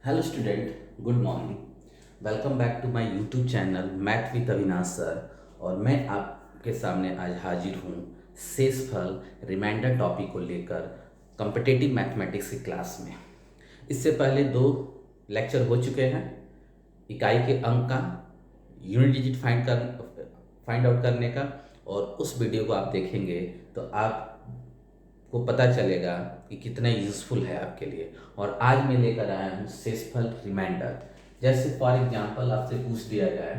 Hello student, good morning. Welcome back to my YouTube channel math with Avinash sir. और मैं आपके सामने आज हाजिर हूँ शेषफल रिमाइंडर टॉपिक को लेकर कॉम्पिटिटिव मैथमेटिक्स की क्लास में। इससे पहले 2 लेक्चर हो चुके हैं इकाई के अंक का, यूनिट डिजिट फाइंड आउट करने का। और उस वीडियो को आप देखेंगे तो आपको पता चलेगा कि कितना यूज़फुल है आपके लिए। और आज मैं लेकर आया हूँ शेषफल रिमाइंडर। जैसे फॉर एग्जांपल आपसे पूछ दिया जाए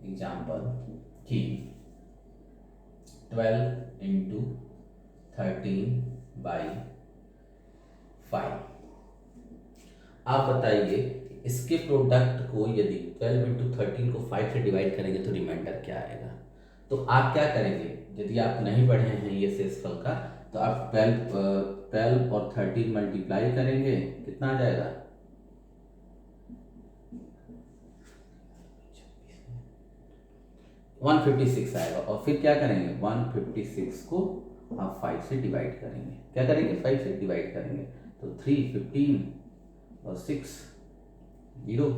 एग्जांपल कि 12 इंटू 13/5। आप बताइए इसके प्रोडक्ट को यदि 12 इंटू 13 को 5 से डिवाइड करेंगे तो रिमाइंडर क्या आएगा। तो आप क्या करेंगे, यदि आप नहीं पढ़े हैं ये शेषफल का, तो आप 12 और 13 मल्टीप्लाई करेंगे, कितना आ जाएगा 156 आएगा। और फिर क्या करेंगे 156 को आप 5 से डिवाइड करेंगे। क्या करेंगे 5 से डिवाइड करेंगे तो 3, 15 और 6 0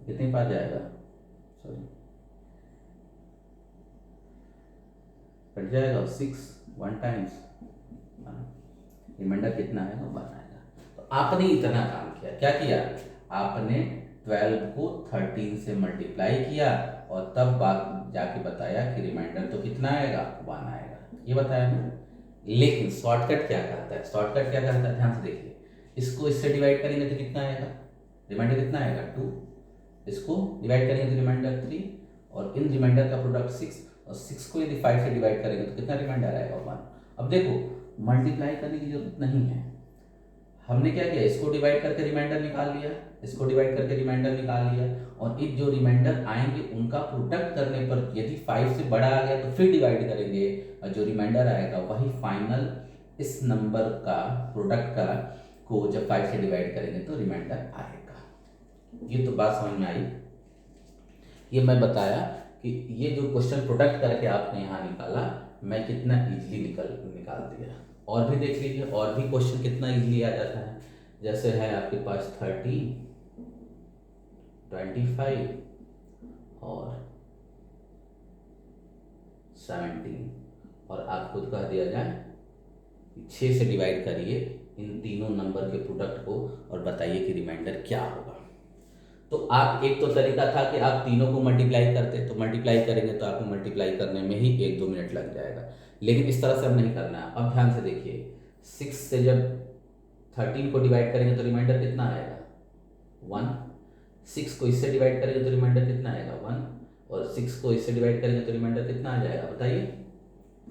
कितने पास जाएगा, सॉरी कट जाएगा और 6 1 टाइम्स रिमाइंडर कितना आएगा 1 आएगा। तो आपने इतना काम किया, क्या किया आपने 12 को 13 से मल्टीप्लाई किया और तब बात जाके बताया कि रिमाइंडर तो कितना आएगा 1 आएगा, ये बताया ना। लेकिन शॉर्टकट क्या कहता है, शॉर्टकट क्या कहता है ध्यान से देखिए। इसको इससे डिवाइड करेंगे तो कितना आएगा, रिमाइंडर कितना आएगा 2। इसको डिवाइड करेंगे तो रिमाइंडर 3 और इन रिमाइंडर का प्रोडक्ट 6। और 6 को यदि 5 से डिवाइड करेंगे तो कितना रिमाइंडर आएगा 1। अब देखो मल्टीप्लाई करने की जरूरत नहीं है, हमने क्या किया इसको डिवाइड करके रिमाइंडर निकाल लिया, इसको डिवाइड करके रिमाइंडर निकाल लिया। और इस जो रिमाइंडर आएंगे उनका प्रोडक्ट करने पर यदि 5 से बड़ा आ गया तो फिर डिवाइड करेंगे और जो रिमाइंडर आएगा वही फाइनल इस नंबर का प्रोडक्ट का को जब 5 से डिवाइड करेंगे तो रिमाइंडर आएगा। ये तो बात समझ में आई। ये मैं बताया कि ये जो क्वेश्चन प्रोडक्ट करके आपने यहाँ निकाला मैं कितना इजीली निकाल दिया। और भी देख लीजिए, और भी क्वेश्चन कितना इजीली आ जाता है। जैसे है आपके पास 13, 25 और 17 और आपको कह दिया जाए 6 से डिवाइड करिए इन तीनों नंबर के प्रोडक्ट को और बताइए कि रिमाइंडर क्या होगा। तो आप एक तो तरीका था कि आप तीनों को मल्टीप्लाई करते, तो मल्टीप्लाई करेंगे तो आपको मल्टीप्लाई करने में ही 1-2 मिनट लग जाएगा। लेकिन इस तरह से अब नहीं करना है। अब ध्यान से देखिए 6 से जब 13 को डिवाइड करेंगे तो रिमाइंडर कितना आएगा 1। 6 को इससे डिवाइड करेंगे तो रिमाइंडर कितना आएगा 1 और 6 को इससे डिवाइड करेंगे तो रिमाइंडर कितना आ जाएगा बताइए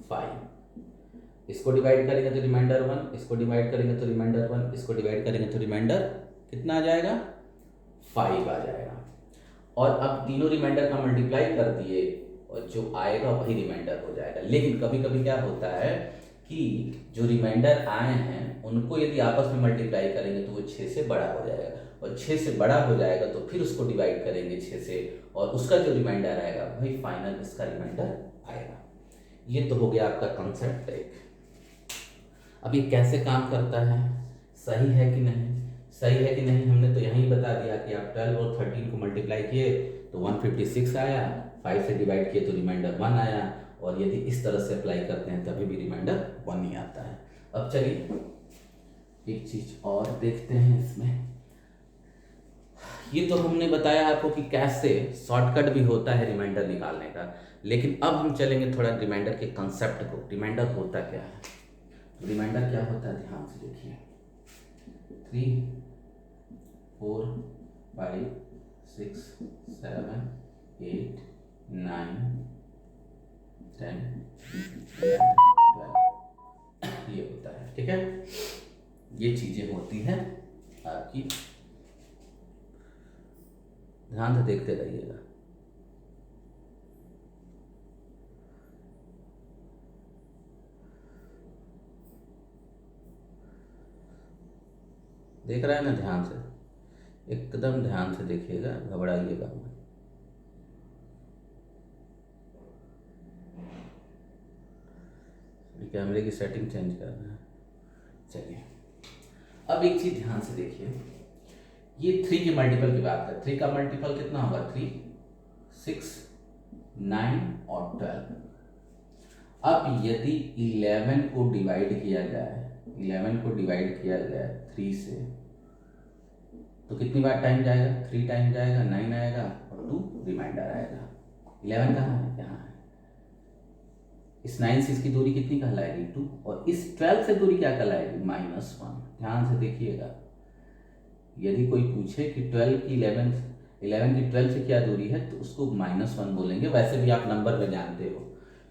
5। इसको डिवाइड करेंगे तो रिमाइंडर 1, इसको डिवाइड करेंगे तो रिमाइंडर 1, इसको डिवाइड करेंगे तो रिमाइंडर कितना आ जाएगा 5 आ जाएगा। और अब तीनों रिमाइंडर का मल्टीप्लाई कर दिए और जो आएगा वही रिमाइंडर हो जाएगा। लेकिन कभी कभी क्या होता है कि जो रिमाइंडर आए हैं उनको यदि आपस में मल्टीप्लाई करेंगे तो वो 6 से बड़ा हो जाएगा और 6 से बड़ा हो जाएगा तो फिर उसको डिवाइड करेंगे 6 से और उसका जो रिमाइंडर आएगा वही फाइनल इसका रिमाइंडर आएगा। ये तो हो गया आपका कंसेप्ट एक। अब ये कैसे काम करता है, सही है कि नहीं, सही है कि नहीं हमने तो यहीं बता दिया कि आप 12 और 13 को मल्टीप्लाई किए तो 156 आया, 5 से डिवाइड किए तो रिमाइंडर 1 आया। और यदि इस तरह से अप्लाई करते हैं तभी भी रिमाइंडर 1 ही आता है। अब चलिए एक चीज और देखते हैं इसमें। ये तो हमने बताया आपको कि कैसे शॉर्टकट भी होता है रिमाइंडर निकालने का। लेकिन अब हम चलेंगे थोड़ा रिमाइंडर के कंसेप्ट को, रिमाइंडर होता क्या है। रिमाइंडर क्या होता है ध्यान से देखिए। 3, 4, 5, 6, 7, 8, 9, 10, 11, 12 ये होता है, ठीक है। ये चीजें होती हैं आपकी, ध्यान से देखते रहिएगा। देख रहा है ना ध्यान से, एकदम ध्यान से देखिएगा, घबराइएगा मत। कैमरे की सेटिंग चेंज करना है। चलिए अब एक चीज ध्यान से देखिए, ये 3 के मल्टीपल की बात है। 3 का मल्टीपल कितना होगा? 3, 6, 9 और 12। अब यदि 11 को डिवाइड किया जाए, 11 को डिवाइड किया जाए 3 से, तो कितनी बार टाइम जाएगा? 3 टाइम जाएगा, 9 आएगा और 2 रिमाइंडर आएगा। 11 कहाँ है? यहाँ है। इस 9 से इसकी दूरी कितनी कहलाएगी? 2। और इस 12 से दूरी क्या कहलाएगी? -1। ध्यान से देखिएगा, यदि कोई पूछे कि 12 की 11 की 12 से क्या दूरी है, तो उसको -1 बोलेंगे। वैसे भी आप नंबर में जानते हो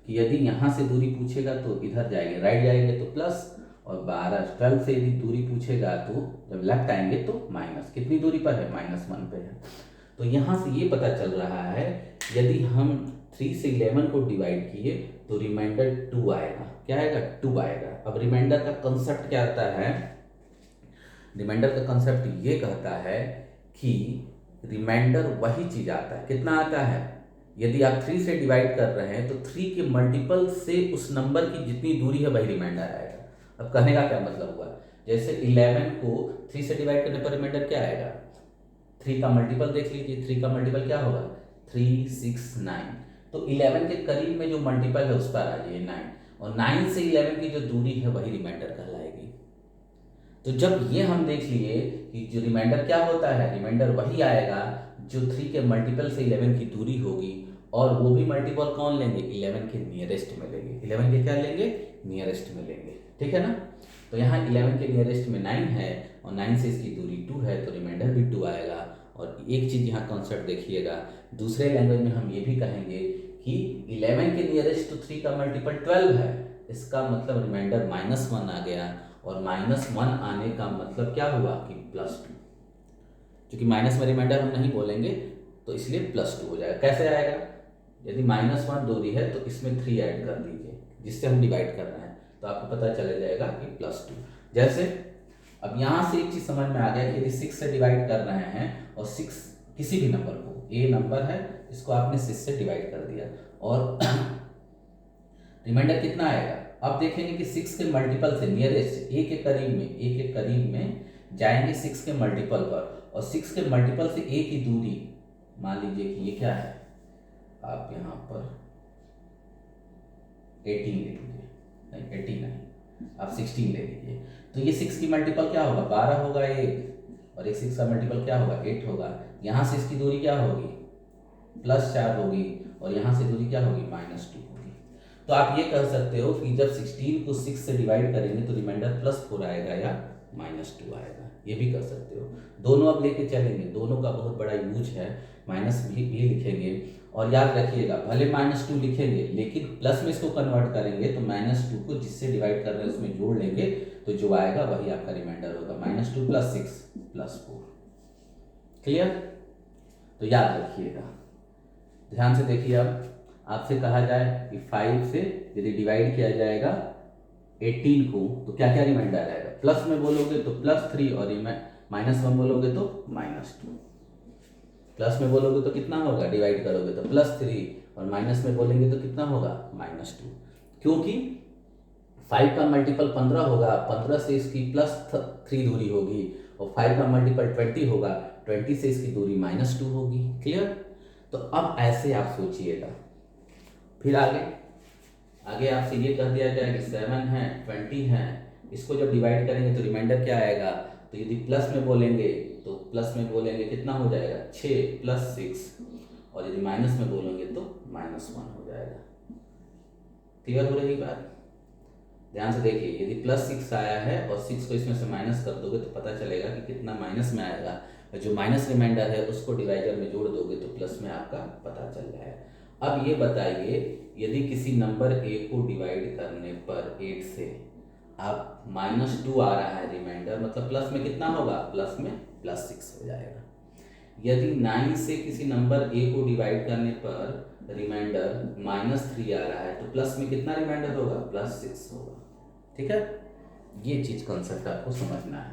कि यदि यहाँ से दूरी पूछेगा तो इधर जाएंगे, राइट जाएंगे तो प्लस, और 12 से यदि दूरी पूछेगा तो जब लेफ्ट आएंगे तो माइनस। कितनी दूरी पर है? -1 पे है। तो यहाँ से ये पता चल रहा है, यदि हम 3 से 11 को डिवाइड किए तो रिमाइंडर 2 आएगा। क्या आएगा? 2 आएगा। अब रिमाइंडर का कंसेप्ट क्या आता है? रिमाइंडर का कंसेप्ट ये कहता है कि रिमाइंडर वही चीज आता है, कितना आता है? यदि आप 3 से डिवाइड कर रहे हैं तो 3 के मल्टीपल से उस नंबर की जितनी दूरी है वही रिमाइंडर आएगा। अब कहने का क्या मतलब हुआ? जैसे 11 को 3 से डिवाइड करने पर रिमाइंडर क्या आएगा? 3 का मल्टीपल देख लीजिए, 3 का मल्टीपल क्या होगा? 3, 6, 9। तो 11 के करीब में जो मल्टीपल है उस पर आ जाइए 9, और 9 से 11 की जो दूरी है वही रिमाइंडर कहलाएगी। तो जब ये हम देख लिए कि जो रिमाइंडर क्या होता है, रिमाइंडर वही आएगा जो 3 के मल्टीपल से 11 की दूरी होगी, और वो भी मल्टीपल कौन लेंगे? 11 के नियरेस्ट में लेंगे। 11 के क्या लेंगे? नियरेस्ट में लेंगे। ठीक है ना? तो यहाँ 11 के नियरेस्ट में 9 है और 9 से इसकी दूरी 2 है, तो रिमाइंडर भी 2 आएगा। और एक चीज़ यहाँ कॉन्सेप्ट देखिएगा, दूसरे लैंग्वेज में हम ये भी कहेंगे कि 11 के नियरेस्ट टू 3 का मल्टीपल 12 है, इसका मतलब रिमाइंडर -1 आ गया। और -1 आने का मतलब क्या हुआ कि +2। क्योंकि माइनस में रिमाइंडर हम नहीं बोलेंगे तो इसलिए +2 हो जाएगा। कैसे आएगा? यदि -1 दूरी है तो इसमें 3 ऐड कर दीजिए, जिससे हम डिवाइड कर रहे हैं, तो आपको पता चला जाएगा कि +2। जैसे अब यहाँ से एक चीज़ समझ में आ गया कि यदि 6 से डिवाइड कर रहे हैं और 6 किसी भी नंबर को, ए नंबर है, इसको आपने 6 से डिवाइड कर दिया और रिमाइंडर कितना आएगा? अब देखेंगे कि 6 के मल्टीपल से नियरेस्ट ए के करीब में जाएंगे 6 के मल्टीपल पर, और 6 के मल्टीपल से ए की दूरी, मान लीजिए कि ये क्या है, आप यहाँ पर 18 ले लीजिए, नहीं 18 नहीं, आप 16 ले लीजिए। तो ये 6 की मल्टीपल क्या होगा? 12 होगा एक, और एक 6 का मल्टीपल क्या होगा? 8 होगा। यहाँ से इसकी दूरी क्या होगी? +4 होगी, और यहाँ से दूरी क्या होगी? -2 होगी। तो आप ये कह सकते हो कि जब 16 को 6 से डिवाइड करेंगे तो रिमाइंडर +4 आएगा या -2 आएगा, ये भी कर सकते हो। दोनों अब लेके चलेंगे, दोनों का बहुत बड़ा यूज है, माइनस भी लिखेंगे। और याद रखिएगा, भले -2 लिखेंगे लेकिन प्लस में इसको कन्वर्ट करेंगे तो -2 को जिससे डिवाइड कर रहे हैं उसमें जोड़ लेंगे, तो जो आएगा वही आपका रिमाइंडर होगा। -2 + 6 + 4। क्लियर? तो याद रखिएगा, ध्यान से देखिए। अब आपसे कहा जाए कि 5 से यदि डिवाइड किया जाएगा 18 को तो क्या क्या रिमाइंडर आएगा? प्लस में बोलोगे तो +3, और -1 बोलोगे तो -2। प्लस में बोलोगे तो कितना होगा? डिवाइड करोगे तो +3, और माइनस में बोलेंगे तो कितना होगा? -2। क्योंकि 5 का मल्टीपल 15 होगा, 15 से इसकी +3 दूरी होगी, और 5 का मल्टीपल 20 होगा, 20 से इसकी दूरी -2 होगी। क्लियर? तो अब ऐसे आप सोचिएगा। फिर आगे आपसे ये कह दिया जाए कि 7 है, 20 है, इसको जब डिवाइड करेंगे तो रिमाइंडर क्या आएगा? तो यदि प्लस में बोलेंगे तो प्लस में बोलेंगे कितना हो जाएगा? 6 + 6, और यदि माइनस में बोलेंगे तो -1 हो जाएगा। क्लियर हो रही बात? ध्यान से देखिए, यदि +6 आया है और 6 को इसमें से माइनस कर दोगे तो पता चलेगा कि कितना माइनस में आएगा, और जो माइनस रिमाइंडर है उसको डिवाइडर में जोड़ दोगे तो प्लस में आपका पता चल जाएगा। अब ये बताइए, यदि किसी नंबर a को डिवाइड करने पर 8 से आप -2 आ रहा है रिमाइंडर, मतलब प्लस में कितना होगा? प्लस में +6 हो जाएगा। यदि 9 से किसी नंबर a को डिवाइड करने पर रिमाइंडर -3 आ रहा है तो प्लस में कितना रिमाइंडर होगा? +6 होगा। ठीक है? ये चीज कंसेप्ट आपको समझना है।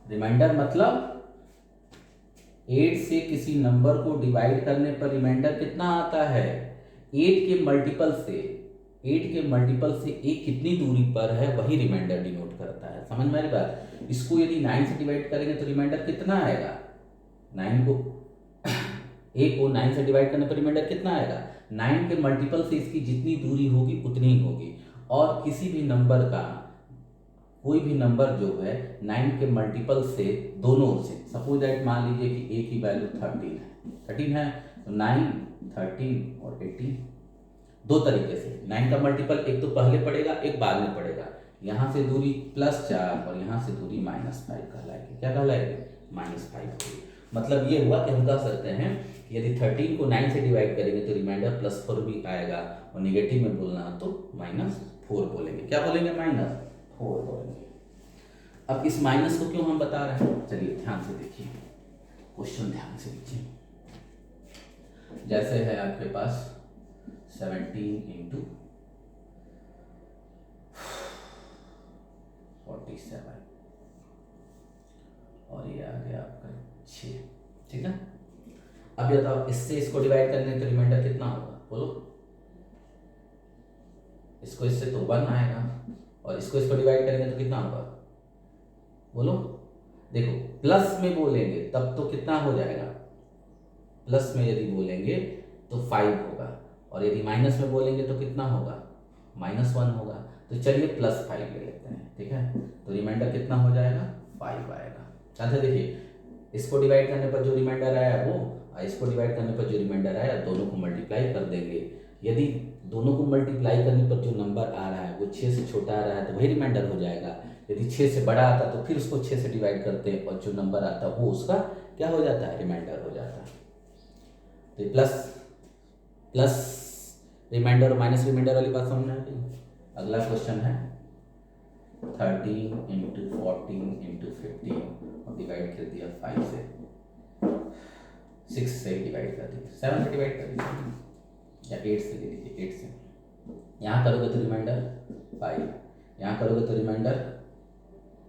रिमाइंडर मतलब 8 से किसी नंबर को डिवाइड करने पर रिमाइंडर कितना आता है? 8 के मल्टीपल से 8 के मल्टीपल से a कितनी दूरी पर है वही रिमाइंडर डिनोट करता है। समझ में आ रही बात? इसको यदि 9 से डिवाइड करेंगे तो रिमाइंडर कितना आएगा? 9 को a को 9 से डिवाइड करने पर रिमाइंडर कितना आएगा? 9 के मल्टीपल से इसकी जितनी दूरी होगी उतनी ही होगी। और किसी भी नंबर का कोई भी नंबर जो है 9 के मल्टीपल से दोनों ओर से, सपोज दैट मान लीजिए कि a की वैल्यू 13 है, तो 9, 13 और 18 दो तरीके से। 9 का मल्टीपल एक तो पहले पड़ेगा, एक बाद में पड़ेगा। यहाँ से दूरी +4 और यहाँ से दूरी -5 कहलाएगी। क्या कहलाएगी? -5 होगी। मतलब ये हुआ कि हम कह सकते हैं कि यदि 13 को 9 से डिवाइड करेंगे तो रिमाइंडर +4 भी आएगा, और निगेटिव में बोलना तो -4 बोलेंगे। क्या बोलेंगे? -4 बोलेंगे। अब इस माइनस को क्यों हम बता रहे हैं? चलिए ध्यान से देखिए, क्वेश्चन ध्यान से लीजिए। जैसे है आपके पास 17 × 47 और ये आ गया आपका 6, ठीक है। अब बताओ इससे इसको डिवाइड करने तो रिमाइंडर कितना होगा? बोलो। इसको इससे तो 1 आएगा, और इसको इसको डिवाइड करेंगे तो कितना होगा? बोलो। देखो प्लस में बोलेंगे तब तो कितना हो जाएगा? प्लस में यदि बोलेंगे तो 5 होगा, और यदि माइनस में बोलेंगे तो कितना होगा? -1 होगा। तो चलिए +5 ले लेते हैं, ठीक है। तो रिमाइंडर कितना हो जाएगा? 5 आएगा। अच्छा देखिए, इसको डिवाइड करने पर जो रिमाइंडर आया वो, और इसको डिवाइड करने पर जो रिमाइंडर आया, दोनों को मल्टीप्लाई कर देंगे। यदि दोनों को मल्टीप्लाई करने पर जो नंबर आ रहा है वो 6 से छोटा आ रहा है तो वही रिमाइंडर हो जाएगा। यदि 6 से बड़ा आता तो फिर उसको 6 से डिवाइड करते हैं, और जो नंबर आता वो उसका क्या हो जाता है? रिमाइंडर हो जाता है। तो प्लस रिमाइंडर और माइनस रिमाइंडर वाली बात समझ में आ गई। अगला क्वेश्चन है 13 × 14 × 15 और डिवाइड कर दिया 5 से, 6 से डिवाइड कर दिया, 7 से डिवाइड कर दिया, या 8 से ले लीजिए, 8 से। यहाँ करोगे तो रिमाइंडर 5, यहाँ करोगे तो रिमाइंडर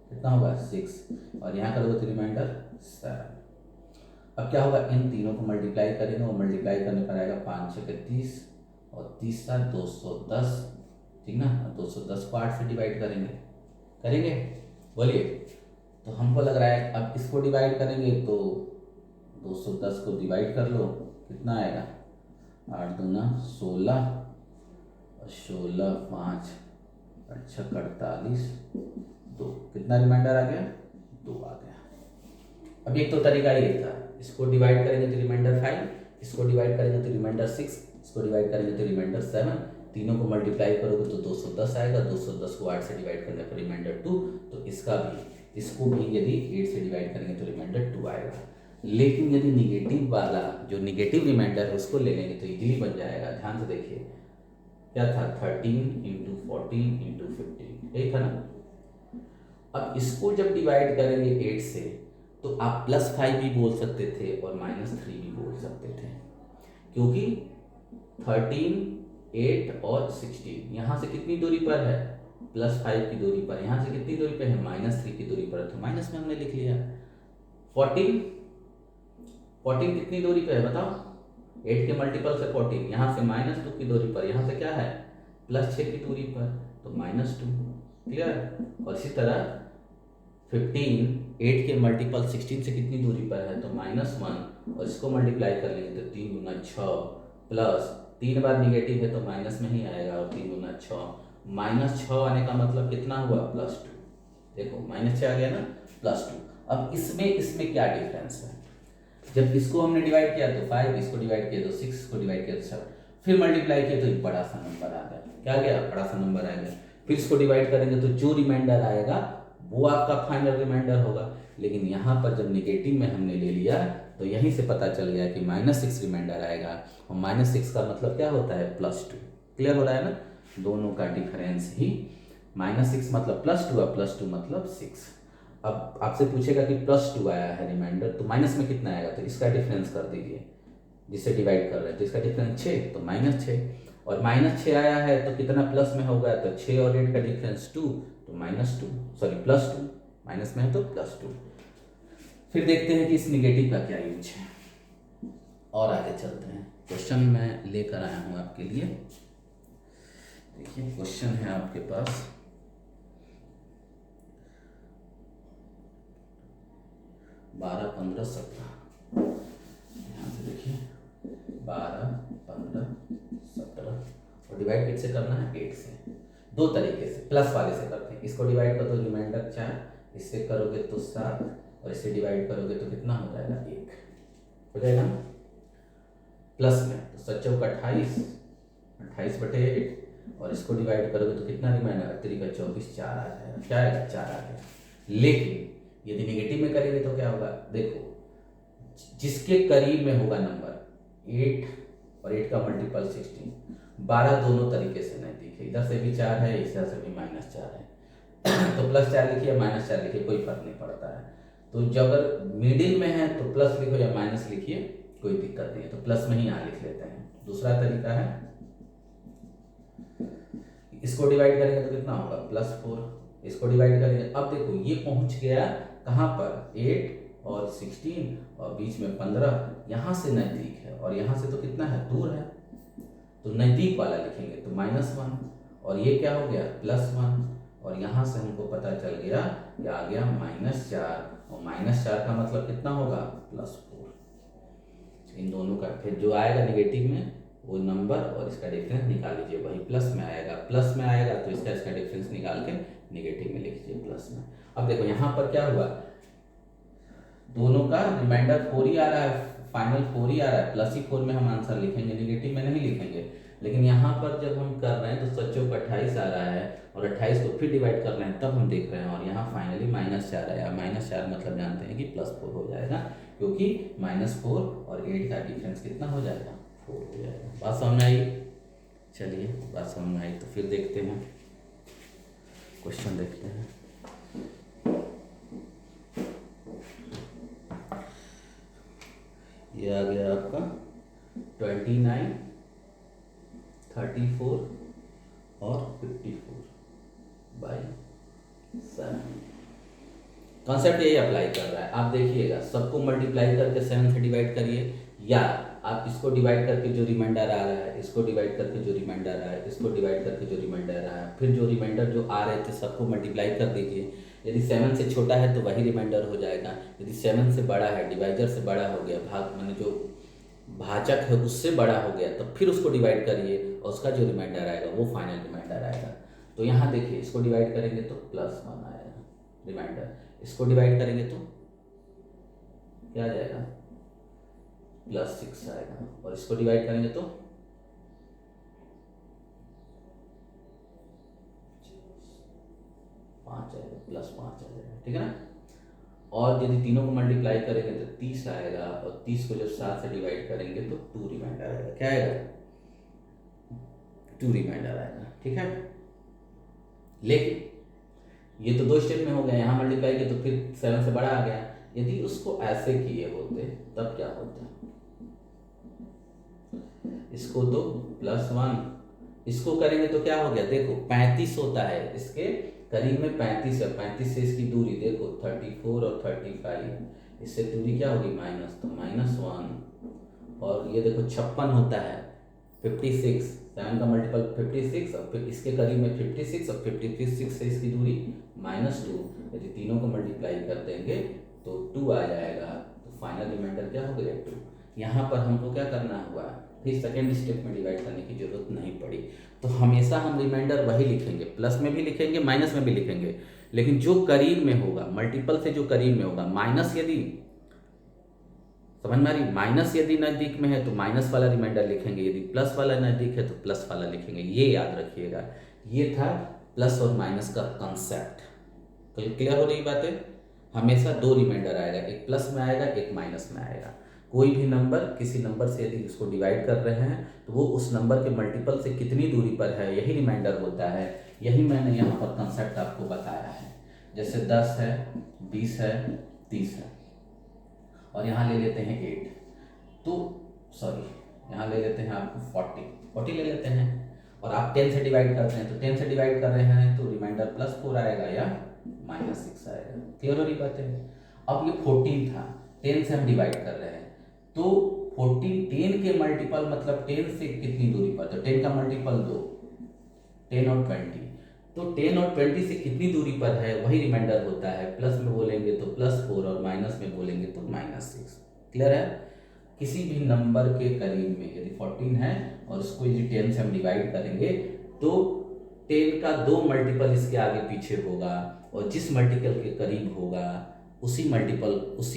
कितना होगा? 6, और यहाँ करोगे तो रिमाइंडर 7। अब क्या होगा? इन तीनों को मल्टीप्लाई करेंगे, और मल्टीप्लाई करने पर आएगा 5 × 6 = 30 और 30 × 210, ठीक ना। 210 को 8 से डिवाइड करेंगे बोलिए। तो हमको लग रहा है अब इसको डिवाइड करेंगे तो 210 को डिवाइड कर लो, कितना आएगा? 8 दूना 16 और 16 5 अच्छा 48 2, कितना रिमाइंडर आ गया? 2 आ गया। अब एक तो तरीका ये था, इसको डिवाइड करेंगे तो रिमाइंडर 5, इसको डिवाइड करेंगे तो रिमाइंडर 6, इसको डिवाइड करेंगे तो रिमाइंडर 7, तीनों को मल्टीप्लाई करोगे तो 210 आएगा, 210 को 8 से डिवाइड करने पर रिमाइंडर 2, तो इसको भी यदि 8 से डिवाइड करेंगे तो रिमाइंडर 2 आएगा। लेकिन यदि निगेटिव वाला जो निगेटिव रिमाइंडर है उसको ले लेंगे तो इजीली बन जाएगा। ध्यान से देखिए, क्या था? 13 × 14 × 15, यही था ना। अब इसको जब डिवाइड करेंगे 8 से तो आप +5 भी बोल सकते थे और -3 भी बोल सकते थे, क्योंकि 13, 8 और 16 यहाँ से कितनी दूरी पर है? +5 की दूरी पर। यहाँ से कितनी दूरी पर है? -3 की दूरी पर। तो माइनस में हमने लिख लिया। 14 कितनी दूरी पे है बताओ? 8 के मल्टीपल से 14, यहाँ से -2 की दूरी पर, यहाँ से क्या है? +6 की दूरी पर, तो -2। क्लियर? और इसी तरह 15 8 के मल्टीपल 16 से कितनी दूरी पर है? तो -1, और इसको मल्टीप्लाई कर लेंगे तो 3 × 6 प्लस 3 बार निगेटिव है तो माइनस में ही आएगा, और 3 × 6 -6 आने का मतलब कितना हुआ? +2। देखो -6 आ गया ना, +2। अब इसमें क्या डिफरेंस है? जब इसको हमने डिवाइड किया तो 5, इसको डिवाइड किया तो 6, इसको डिवाइड किया तो 7, फिर मल्टीप्लाई किया तो एक बड़ा सा नंबर आ गया। क्या गया? बड़ा सा नंबर आ गया। फिर इसको डिवाइड करेंगे तो जो रिमाइंडर आएगा वो आपका फाइनल रिमाइंडर होगा। लेकिन यहाँ पर जब निगेटिव में हमने ले लिया तो यहीं से पता चल गया कि -6 रिमाइंडर आएगा, और -6 का मतलब क्या होता है? +2। क्लियर हो रहा है ना? दोनों का डिफरेंस ही -6 मतलब +2 और +2 मतलब 6। अब आपसे पूछेगा कि +2 आया है रिमाइंडर, तो माइनस में कितना आएगा? तो इसका डिफरेंस कर दीजिए, जिससे डिवाइड कर रहे हैं तो इसका डिफरेंस 6, तो -6, और -6 आया है तो कितना प्लस में होगा? तो 6 और 8 का डिफरेंस 2, तो +2, माइनस में है तो +2। फिर देखते हैं कि इस निगेटिव का क्या यूज है, और आगे चलते हैं। क्वेश्चन मैं लेकर आया हूँ आपके लिए, देखिए क्वेश्चन है आपके पास, बारह 15 17, यहाँ से देखिए 12 15 17 और डिवाइड किससे करना है 8 से। दो तरीके से, प्लस वाले से करते हैं, इसको डिवाइड कर दो रिमाइंडर 4, इससे करोगे तो 7 और इससे डिवाइड करोगे तो कितना हो जाएगा 1 हो जाएगा ना। प्लस में तो 7 चौक 28, 28/8 और इसको डिवाइड करोगे तो कितना रिमाइंडर 3 का 24 4 आ जाएगा। क्या आएगा 4 आ गया। लेकिन यदि नेगेटिव में करेंगे तो क्या होगा, देखो जिसके करीब में होगा नंबर 8 और 8 का मल्टीपल 16, 12 दोनों तरीके से नजदीक है, इधर से भी 4 है इधर से भी -4 है तो +4 लिखिए -4 लिखिए कोई फर्क नहीं पड़ता है। तो जब अगर मिडिल में है तो प्लस लिखो या माइनस लिखिए, कोई दिक्कत नहीं है, तो प्लस में ही यहाँ लिख लेते हैं। दूसरा तरीका है, इसको डिवाइड करेंगे तो कितना होगा +4, इसको डिवाइड करेंगे, अब देखो ये पहुंच गया कहाँ पर 8 और 16 और बीच में 15, यहाँ से नजदीक है और यहाँ से तो कितना है दूर है, तो नजदीक वाला लिखेंगे तो -1 और ये क्या हो गया +1 और यहाँ से हमको पता चल गया कि आ गया -4 और -4 का मतलब कितना होगा +4। इन दोनों का फिर जो आएगा निगेटिव में वो नंबर और इसका डिफरेंस निकाल लीजिए, वही प्लस में आएगा, प्लस में आएगा तो इसका डिफरेंस निकाल के निगेटिव में लिख लीजिए प्लस में। अब देखो यहाँ पर क्या हुआ, दोनों का रिमाइंडर 4 ही आ रहा है, फाइनल 4 ही आ रहा है, +4 में हम आंसर लिखेंगे, निगेटिव में नहीं लिखेंगे। लेकिन यहाँ पर जब हम कर रहे हैं तो 7 चौक 28 आ रहा है और 28 को फिर डिवाइड कर रहे हैं तब हम देख रहे हैं और यहाँ फाइनली -4 आया। -4 मतलब जानते हैं कि +4 हो जाएगा, क्योंकि -4 और 8 का डिफरेंस कितना हो जाएगा 4 हो जाएगा। बात समझ में आई? चलिए बात समझ में आई तो फिर देखते हैं, क्वेश्चन देखते हैं। ये आ गया आपका 29, 34 और 54/7। कॉन्सेप्ट यही अप्लाई कर रहा है, आप देखिएगा सबको मल्टीप्लाई करके 7 से डिवाइड करिए, या आप इसको डिवाइड करके जो रिमाइंडर आ रहा है, इसको डिवाइड करके जो रिमाइंडर आ रहा है, इसको डिवाइड करके जो रिमाइंडर आ रहा है, फिर जो रिमाइंडर जो आ रहे थे सबको मल्टीप्लाई कर दीजिए। यदि 7 से छोटा है तो वही रिमाइंडर हो जाएगा, यदि 7 से बड़ा है, डिवाइजर से बड़ा हो गया, भाग माने जो भाजक है उससे बड़ा हो गया, तो फिर उसको डिवाइड करिए और उसका जो रिमाइंडर आएगा वो फाइनल रिमाइंडर आएगा। तो यहाँ देखिए इसको डिवाइड करेंगे तो +1 आएगा रिमाइंडर, इसको डिवाइड करेंगे तो क्या आ जाएगा +6 आएगा और इसको डिवाइड करेंगे तो +5 आएगा, +5 आ जाएगा, ठीक है ना। और यदि तीनों को मल्टीप्लाई करेंगे तो 30 आएगा और 30 को जब 7 से डिवाइड करेंगे तो 2 रिमाइंडर आएगा। क्या आएगा 2 रिमाइंडर आएगा, ठीक है। लेकिन ये तो 2 स्टेप में हो गया, यहाँ मल्टीप्लाई किया तो फिर 7 से बड़ा आ गया। यदि उसको ऐसे किए होते तब क्या होता, इसको तो +1, इसको करेंगे तो क्या हो गया, देखो 35 होता है, इसके करीब में 35 है, 35 से इसकी दूरी देखो 34 और 35, इससे दूरी क्या होगी माइनस, तो -1 और ये देखो 56 होता है, 56, 7 का मल्टीपल 56 और फिर इसके करीब में 56 और 56 से इसकी दूरी -2, यदि तीनों को मल्टीप्लाई कर देंगे तो 2 आ जाएगा, तो फाइनल रिमाइंडर क्या हो गया 2। यहाँ पर हमको क्या करना हुआ, फिर सेकेंड स्टेप में डिवाइड करने की जरूरत नहीं पड़ी। तो हमेशा हम रिमाइंडर वही लिखेंगे, प्लस में भी लिखेंगे माइनस में भी लिखेंगे, लेकिन जो करीब में होगा, मल्टीपल से जो करीब में होगा, माइनस यदि समझ में आ रही, माइनस यदि नज़दीक में है तो माइनस वाला रिमाइंडर लिखेंगे, यदि प्लस वाला नज़दीक है तो प्लस वाला लिखेंगे। ये याद रखिएगा, ये था प्लस और माइनस का कंसेप्ट। तो क्लियर हो रही बातें, हमेशा 2 रिमाइंडर आएगा, एक प्लस में आएगा एक माइनस में आएगा। कोई भी नंबर किसी नंबर से यदि उसको डिवाइड कर रहे हैं तो वो उस नंबर के मल्टीपल से कितनी दूरी पर है यही रिमाइंडर होता है। यही मैंने यहाँ पर कंसेप्ट आपको बताया है। जैसे 10 है, 20 है, 30 है और यहाँ ले लेते हैं 8, तो सॉरी यहाँ ले लेते हैं आपको 40 ले लेते हैं और आप 10 से डिवाइड करते हैं, तो 10 से डिवाइड कर रहे हैं तो रिमाइंडर +4 आएगा या -6 आएगा। क्लियर हो रही बात है। अब ये 14 था, 10 से हम डिवाइड कर रहे हैं तो 14, 10 के मल्टीपल मतलब 10 से कितनी दूरी पर, तो 10 का मल्टीपल 2, 10 और 20। तो 10 और 20 से कितनी दूरी पर है वही रिमाइंडर होता है, प्लस में बोलेंगे तो +4 और माइनस में बोलेंगे तो -6। क्लियर है? किसी भी नंबर के करीब में यदि 14 है और उसको यदि 10 से हम डिवाइड करेंगे तो 10 का 2 मल्टीपल इसके आगे पीछे होगा और जिस मल्टीपल के करीब होगा उसी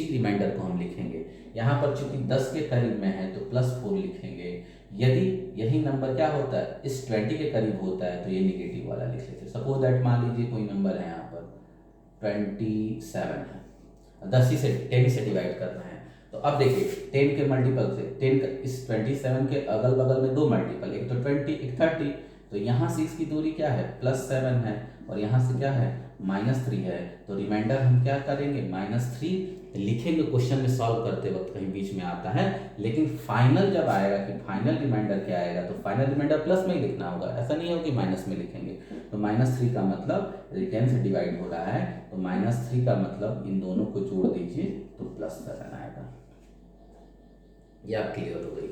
रिमाइंडर को हम लिखेंगे। यहाँ पर चूंकि 10 के करीब में है तो +4 लिखेंगे। यदि यही नंबर क्या होता है इस 20 के करीब होता है तो ये निगेटिव वाला लिख लेते हैं। सपोज दैट मान लीजिए कोई नंबर है यहाँ पर 27 है, 10 से 10 से डिवाइड करना है। तो अब देखिए 10 के मल्टीपल से 10 का इस 27 के अगल बगल में 2 मल्टीपल, एक तो 20 एक 30। तो यहाँ से इसकी दूरी क्या है +7 है और यहाँ से क्या है -3 है। तो रिमाइंडर हम क्या करेंगे -3 लिखेंगे। क्वेश्चन में सॉल्व करते वक्त कहीं बीच में आता है, लेकिन फाइनल जब आएगा कि फाइनल रिमाइंडर क्या आएगा तो फाइनल रिमाइंडर प्लस में ही लिखना होगा, ऐसा नहीं हो कि माइनस में लिखेंगे। तो -3 का मतलब यदि 10 से डिवाइड हो रहा है तो -3 का मतलब इन दोनों को जोड़ दीजिए तो +7 आएगा। ये आप क्लियर हो गई।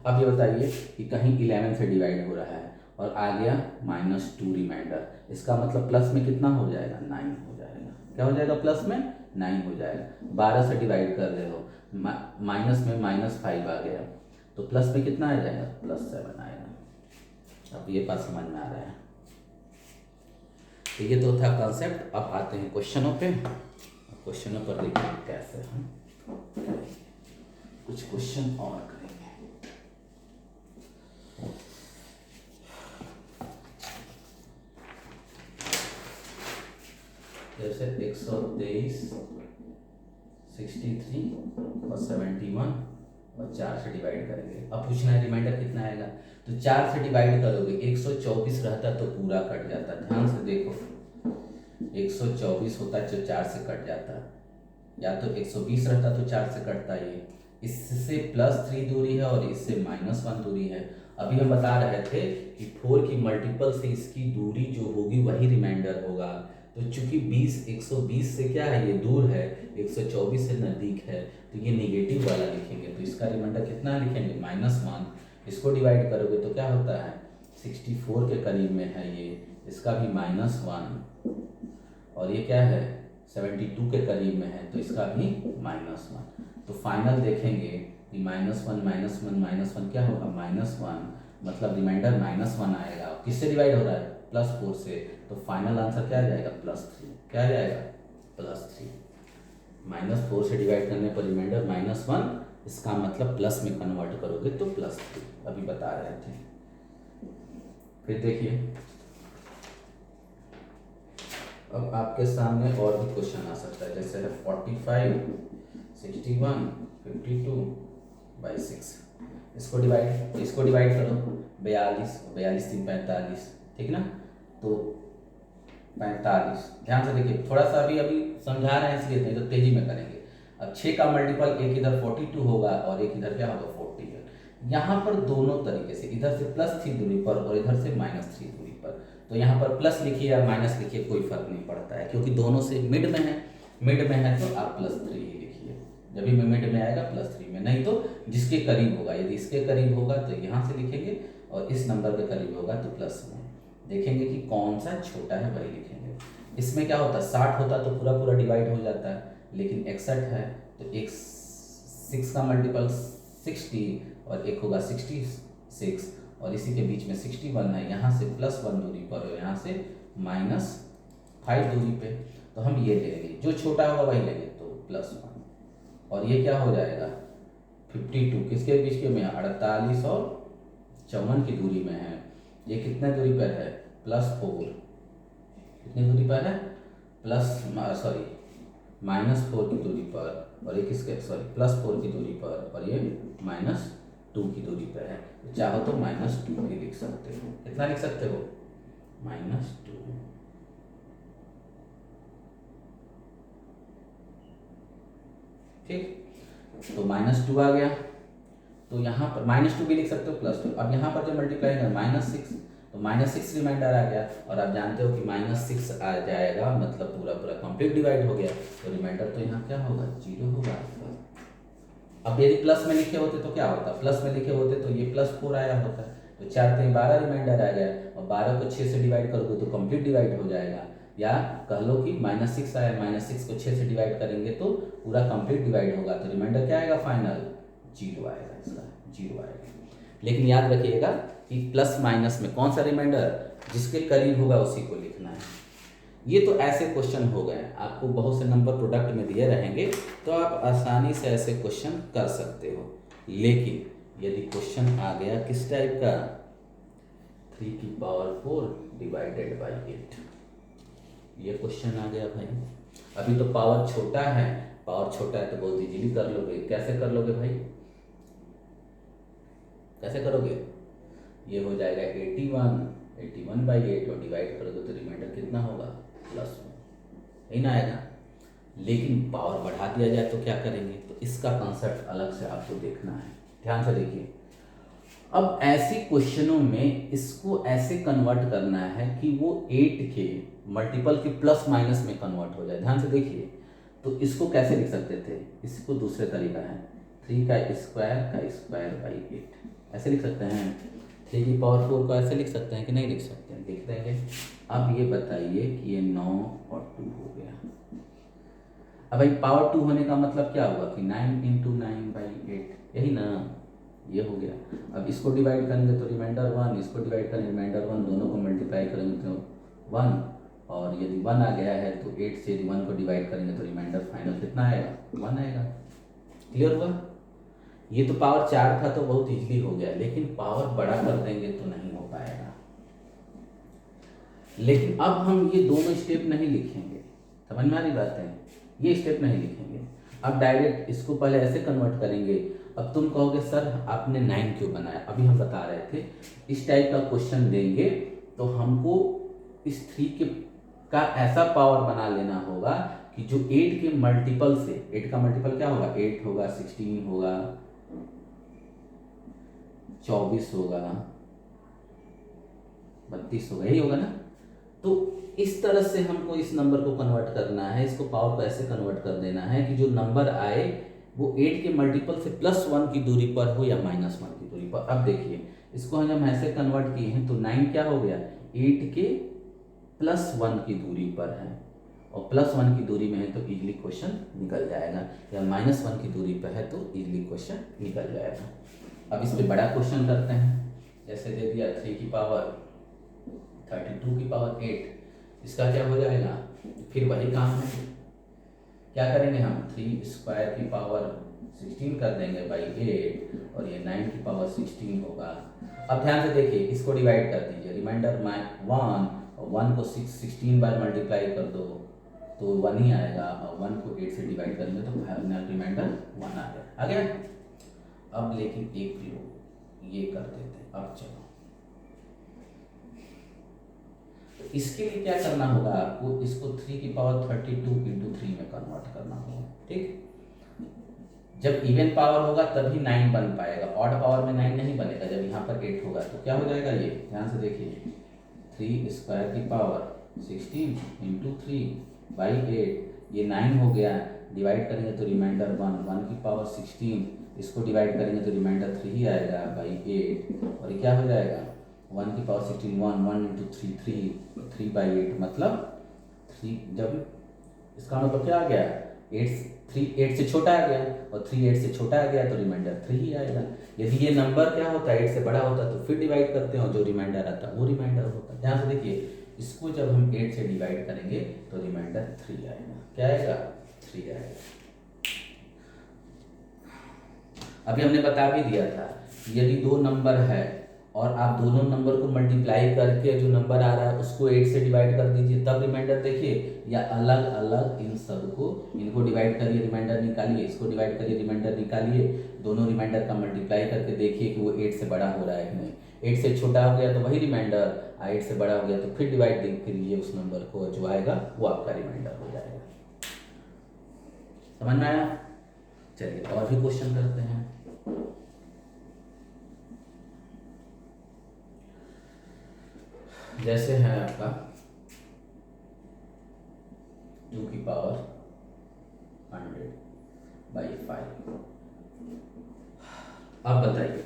अब ये बताइए कि कहीं 11 से डिवाइड हो रहा है और आ गया -2 रिमाइंडर, इसका मतलब प्लस में कितना हो जाएगा 9 हो जाएगा। क्या हो जाएगा प्लस में 9 हो जाएगा। 12 से डिवाइड कर रहे हो, माइनस में -5 आ गया तो प्लस में कितना आ जाएगा +7 आएगा। अब ये बात समझ में आ रहा है। तो ये तो था कॉन्सेप्ट। अब आते हैं क्वेश्चनों पे। क्वेश्चनों पर देखिए कैसे हम कुछ क्वेश्चन और करेंगे। जैसे 123, 63 और 71 और 4 से डिवाइड करेंगे। अब पूछना है रिमाइंडर कितना आएगा, तो 4 से डिवाइड करोगे 124 रहता तो पूरा कट जाता। ध्यान से देखो 124 होता तो 4 से कट जाता, या तो 120 रहता तो 4 से कटता। ये इससे +3 दूरी है और इससे -1 दूरी है। अभी हम बता रहे थे कि 4 की मल्टीपल से इसकी दूरी जो होगी वही रिमाइंडर होगा। तो चूंकि 120 से क्या है ये दूर है, 124 से नज़दीक है, तो ये निगेटिव वाला लिखेंगे। तो इसका रिमाइंडर कितना लिखेंगे -1। इसको डिवाइड करोगे तो क्या होता है 64 के करीब में है ये, इसका भी -1। और ये क्या है 72 के करीब में है तो इसका भी -1। तो फाइनल देखेंगे कि -1 क्या होगा -1, मतलब रिमाइंडर -1 आएगा। किससे डिवाइड हो रहा है +4 से, तो फाइनल आंसर क्या आ जाएगा +3। क्या आ जाएगा +3। -4 से डिवाइड करने पर रिमाइंडर -1, इसका मतलब प्लस में कन्वर्ट करोगे तो +3। अभी बता रहे थे। फिर देखिए अब आपके सामने और भी क्वेश्चन आ सकता है। जैसे है 45, 61, 52/6। इसको डिवाइड करो 42, 42 3 45, ठीक ना। तो 45 ध्यान से देखिए, थोड़ा सा अभी समझा रहे हैं इसलिए नहीं तो तेजी में करेंगे। अब 6 का मल्टीपल एक इधर 42 होगा और एक इधर क्या होगा 40 है। यहाँ पर दोनों तरीके से, इधर से +3 दूरी पर और इधर से -3 दूरी पर। तो यहाँ पर प्लस लिखिए या माइनस लिखिए कोई फर्क नहीं पड़ता है, क्योंकि दोनों से मिड में है। मिड में है तो आप +3 ही लिखिए। जब भी मिड में आएगा +3 में, नहीं तो जिसके करीब होगा। यदि इसके करीब होगा तो यहाँ से लिखेंगे और इस नंबर के करीब होगा तो प्लस में देखेंगे कि कौन सा छोटा है वही लिखेंगे। इसमें क्या होता है 60 होता तो पूरा पूरा डिवाइड हो जाता है, लेकिन 61 है तो एक 6 का मल्टीपल 60 और एक होगा 66 और इसी के बीच में 61 है। यहाँ से +1 दूरी पर और यहाँ से -5 दूरी पे। तो हम ये ले लेंगे, जो छोटा होगा वही लेंगे तो +1। और ये क्या हो जाएगा 52 किसके बीच के में 48 और 54 की दूरी में है। ये कितने दूरी पर है +4। कितनी दूरी पर है -4 की दूरी पर और ये किसके +4 की दूरी पर और ये -2 की दूरी पर है। तो चाहो तो -2 भी लिख सकते हो। कितना लिख सकते हो -2। ठीक, तो -2 आ गया। तो यहाँ पर -2 भी लिख सकते हो +2। अब यहाँ पर जब मल्टीप्लाई कर -6 तो -6 रिमाइंडर आ गया और आप जानते हो कि -6 आ जाएगा मतलब पूरा पूरा कंप्लीट डिवाइड हो गया। तो रिमाइंडर तो यहाँ क्या होगा 0 होगा। अब यदि प्लस में लिखे होते तो क्या होता, प्लस में लिखे होते तो ये +4 आया होता। तो 4 3 12 रिमाइंडर आ गया, और 12 को 6 से डिवाइड करोगे तो कंप्लीट डिवाइड हो जाएगा। या कह लो कि -6 आया, -6 को 6 से डिवाइड करेंगे तो पूरा कंप्लीट डिवाइड होगा, तो रिमाइंडर क्या आएगा फाइनल 0 आएगा, इसका 0 आएगा। लेकिन याद रखिएगा कि प्लस माइनस में कौन सा रिमाइंडर जिसके करीब होगा उसी को लिखना है। ये तो ऐसे क्वेश्चन हो गए, आपको बहुत से नंबर प्रोडक्ट में दिए रहेंगे तो आप आसानी से ऐसे क्वेश्चन कर सकते हो। लेकिन यदि क्वेश्चन आ गया किस टाइप का, 3⁴ डिवाइडेड बाई 8, ये क्वेश्चन आ गया भाई। अभी तो पावर छोटा है, पावर छोटा है तो बहुत इजीली कर लोगे। कैसे कर लोगे भाई, कैसे करोगे, ये हो जाएगा 81 बाई 8 और डिवाइड करोगे तो रिमाइंडर कितना होगा +1, यही ना आएगा। लेकिन पावर बढ़ा दिया जाए तो क्या करेंगे, तो इसका कॉन्सेप्ट अलग से आपको देखना है, ध्यान से देखिए। अब ऐसे क्वेश्चनों में इसको ऐसे कन्वर्ट करना है कि वो 8 के मल्टीपल के प्लस माइनस में कन्वर्ट हो जाए, ध्यान से देखिए। तो इसको कैसे लिख सकते थे, इसको दूसरे तरीका है, 3 का स्क्वायर बाई 8 ऐसे लिख सकते हैं। 3⁴ को ऐसे लिख सकते हैं कि नहीं लिख सकते हैं, लिख देंगे। अब ये बताइए कि ये 9 और 2 हो गया। अब भाई पावर 2 होने का मतलब क्या हुआ कि 9 × 9/8, यही ना, ये हो गया। अब इसको डिवाइड करेंगे तो रिमाइंडर 1, इसको डिवाइड करेंगे रिमाइंडर 1, दोनों को मल्टीप्लाई करेंगे तो 1, और यदि 1 आ गया है तो 8 से यदि 1 को डिवाइड करेंगे तो रिमाइंडर फाइनल कितना आएगा, 1 आएगा। क्लियर हुआ। ये तो पावर 4 था तो बहुत इजीली हो गया, लेकिन पावर बड़ा कर देंगे तो नहीं हो पाएगा। लेकिन अब हम ये दोनों स्टेप नहीं लिखेंगे, समझ में आ रही बात है, ये स्टेप नहीं लिखेंगे। अब डायरेक्ट इसको पहले ऐसे कन्वर्ट करेंगे। अब तुम कहोगे सर आपने 9 क्यों बनाया, अभी हम बता रहे थे इस टाइप का क्वेश्चन देंगे तो हमको इस 3 का ऐसा पावर बना लेना होगा कि जो 8 के मल्टीपल से, 8 का मल्टीपल क्या होगा, 8 होगा, 16 होगा, 24 होगा, 32 होगा, यही होगा ना। तो इस तरह से हमको इस नंबर को कन्वर्ट करना है, इसको पावर को ऐसे कन्वर्ट कर देना है कि जो नंबर आए वो 8 के मल्टीपल से +1 की दूरी पर हो या -1 की दूरी पर। अब देखिए इसको हम ऐसे कन्वर्ट किए हैं तो 9 क्या हो गया, 8 के +1 की दूरी पर है, और +1 की दूरी में है तो इजीली क्वेश्चन निकल जाएगा, या -1 की दूरी पर है तो इजीली क्वेश्चन निकल जाएगा। अब इस पर बड़ा क्वेश्चन करते हैं, जैसे दे दिया 3⁵ इसका क्या हो जाएगा, फिर वही काम है, क्या करेंगे हम 3² कर देंगे बाई 8, और ये 9⁴ होगा। अब ध्यान से देखिए इसको डिवाइड कर दीजिए, रिमाइंडर 1 और 1 को 16 बार मल्टीप्लाई कर दो तो 1 ही आएगा, और 1 को 8 से डिवाइड करेंगे तो फाइनल रिमाइंडर 1 आ गया। अब लेकिन एक लोग ये कर देते हैं। अब चलो तो इसके लिए क्या करना होगा आपको, इसको 3⁵32 × 3 में कन्वर्ट करना होगा, ठीक। जब इवन पावर होगा तभी 9 बन पाएगा, ऑड पावर में 9 नहीं बनेगा। जब यहाँ पर 8 होगा तो क्या हो जाएगा, ये ध्यान से देखिए 3² 16 × 3 बाई 8, ये 9 हो गया, डिवाइड करेंगे तो रिमाइंडर 1 16, इसको डिवाइड करेंगे तो रिमाइंडर 3 ही आएगा बाई 8, और ये क्या हो जाएगा 1⁴16 1 × 3 बाई 8 मतलब 3, जब इसका मतलब क्या आ गया, 8 से छोटा आ गया, और 3 8 से छोटा आ गया तो रिमाइंडर 3 ही आएगा। यदि ये नंबर क्या होता है 8 से बड़ा होता तो फिर डिवाइड करते हैं, और जो रिमाइंडर आता वो रिमाइंडर होता। ध्यान से देखिए इसको जब हम 8 से डिवाइड करेंगे तो रिमाइंडर 3 आएगा, क्या आएगा 3 आएगा। अभी हमने बता भी दिया था यदि 2 नंबर है और आप दोनों नंबर को मल्टीप्लाई करके जो नंबर आ रहा है उसको 8 से डिवाइड कर दीजिए तब रिमाइंडर देखिए, या अलग अलग इन सबको, इनको डिवाइड करिए रिमाइंडर निकालिए, इसको डिवाइड करिए रिमाइंडर निकालिए, दोनों रिमाइंडर का मल्टीप्लाई करके देखिए कि वो 8 से बड़ा हो रहा है कि नहीं। 8 से छोटा हो गया तो वही रिमाइंडर, 8 से बड़ा हो गया तो फिर डिवाइड कीजिए उस नंबर को, जो आएगा वो आपका रिमाइंडर हो जाएगा। समझ में आया। चलिए और भी क्वेश्चन करते हैं। जैसे है आपका 2⁵100 बाई 5। अब बताइए,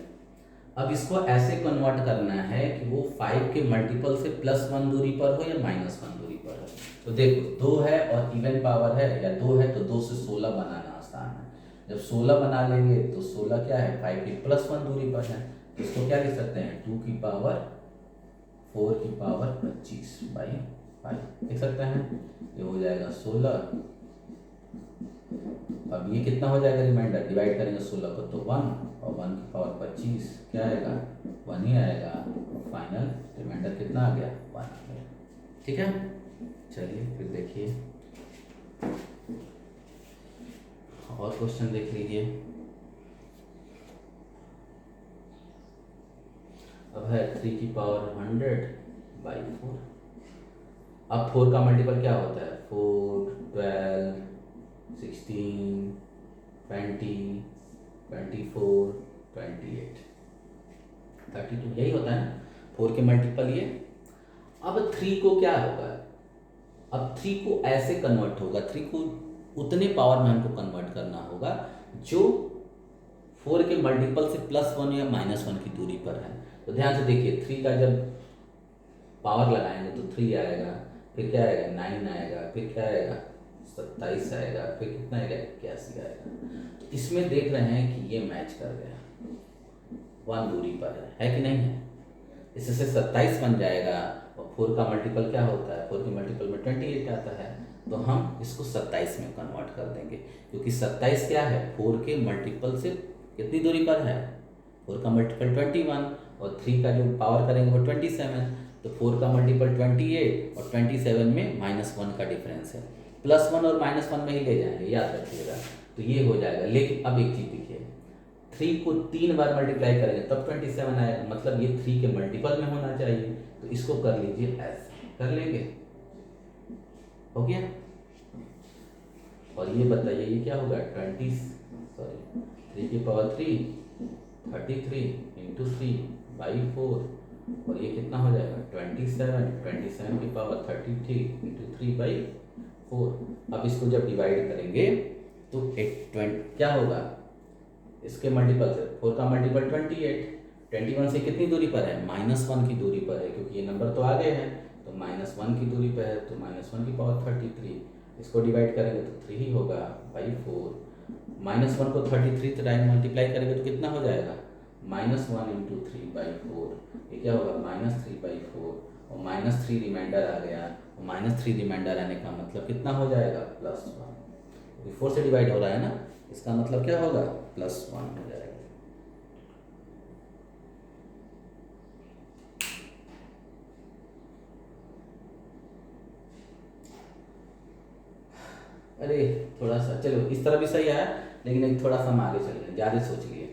अब इसको ऐसे कन्वर्ट करना है कि वो 5 के मल्टीपल से +1 दूरी पर हो या -1 दूरी पर हो। तो देखो 2 है और इवन पावर है या 2 है तो 2 से 16 बनाना आसान है। जब 16 बना लेंगे तो 16 क्या है 5 की +1 दूरी पर है, तो इसको क्या लिख सकते हैं 2 की पावर 4 की पावर 25/5 लिख सकते हैं। ये हो जाएगा 16। अब ये कितना हो जाएगा रिमाइंडर, डिवाइड करेंगे 16 को तो 1 और 1 की पावर 25 क्या आएगा 1 ही आएगा। और फाइनल रिमाइंडर कितना आ गया 1 आ गया। ठीक है, चलिए फिर देखिए और क्वेश्चन देख लीजिए। अब है 3 की पावर 100/4। अब 4 का मल्टीपल क्या होता है 4, 12, 16, 20, 24, 28, 32 यही होता है ना 4 के मल्टीपल ये। अब 3 को क्या होगा, अब 3 को ऐसे कन्वर्ट होगा, 3 को उतने पावर में हमको कन्वर्ट करना होगा जो 4 के मल्टीपल से +1 या -1 की दूरी पर है। तो ध्यान से देखिए 3 का जब पावर लगाएंगे तो 3 आएगा, फिर क्या आएगा 9 आएगा, फिर क्या आएगा 27 आएगा, फिर कितना आएगा 81 आएगा। तो इसमें देख रहे हैं कि ये मैच कर गया 1 दूरी पर है कि नहीं है। इससे 27 बन जाएगा और 4 का मल्टीपल क्या होता है 4 के मल्टीपल में 28 आता है, तो हम इसको 27 में कन्वर्ट कर देंगे क्योंकि 27 क्या है 4 के मल्टीपल से कितनी दूरी पर है 4 का मल्टीपल 21 और 3 का जो पावर करेंगे वो 27, तो 4 का मल्टीपल 28 और 27 में -1 का डिफरेंस है, +1 और -1 में ही ले जाएंगे याद रखिएगा। तो ये हो जाएगा। लेकिन अब एक चीज़ देखिए 3 को 3 बार मल्टीप्लाई करेंगे तब 27 आएगा, मतलब ये 3 के मल्टीपल में होना चाहिए। तो इसको कर लीजिए ऐसे कर लेंगे, हो गया। और ये बताइए ये क्या होगा 3 की पावर 3 33 इंटू 3/4 और ये कितना हो जाएगा 27 की पावर 33 इंटू 3/4। अब इसको जब डिवाइड करेंगे तो 20 क्या होगा इसके मल्टीपल से 4 का मल्टीपल 28, 21 से कितनी दूरी पर है -1 की दूरी पर है क्योंकि ये नंबर तो आगे है तो -1 की दूरी पर है, तो -1 की पावर 33 इसको डिवाइड करेंगे तो 3 ही होगा /4। -1 को 33 टाइम मल्टीप्लाई करेंगे तो कितना हो जाएगा -1 इंटू 3/4, ये क्या होगा -3/4 और -3 रिमाइंडर आ गया और -3 रिमाइंडर आने का मतलब कितना हो जाएगा +1। 4 से डिवाइड हो रहा है ना, इसका मतलब क्या होगा +1 हो जाएगा। अरे थोड़ा सा चलो इस तरह भी सही आया, लेकिन एक थोड़ा सा हम आगे चल रहे हैं, ज़्यादा सोच लिए।